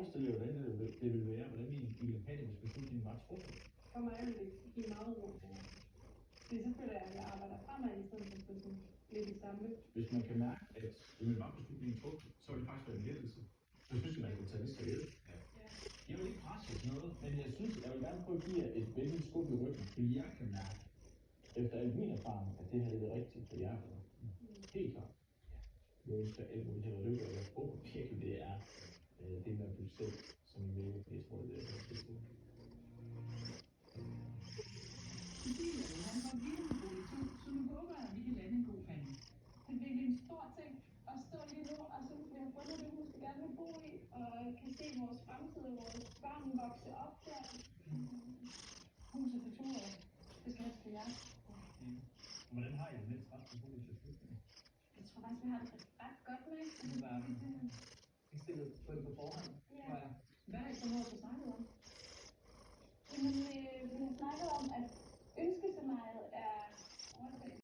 forestille jer, hvordan det vil være, hvordan I vil have det, hvis beslutningen var truffet. For mig vil det give meget ro. Det er selvfølgelig, at jeg arbejder fremad i stedet for sådan lidt i samme. Hvis man kan mærke, at det var beslutningen truffet, så vil det faktisk være en lettelse. Så synes jeg, man kan tage det skridt. Jeg vil ikke presse sådan noget, men jeg synes, jeg vil gerne prøve at give jer et vældig skub i ryggen, fordi jeg kan mærke, efter al min erfaring, at det her er det rigtige for jer. Helt klart. Jeg ønsker alt muligt held og lykke, og jeg håber virkelig, det er det med at blive selv, som I vil. Jeg tror, det er det bedste. Han var virkelig god i 2, så nu håber jeg, at vi kan lande en god handel. Det er virkelig en stor ting at stå lige nu og synes, at vi har fundet det hus, vi gerne vil bo i, og kan se vores fremtid og vores børn vokse op der. Huset for 2 år. Det skal helst for jer. Hvordan har I det med et ret til bolig til slutningen? Jeg tror faktisk, vi har det ret godt med. Ikke stillet på det på forhånd, tror jeg. Hvad har I så nået at snakke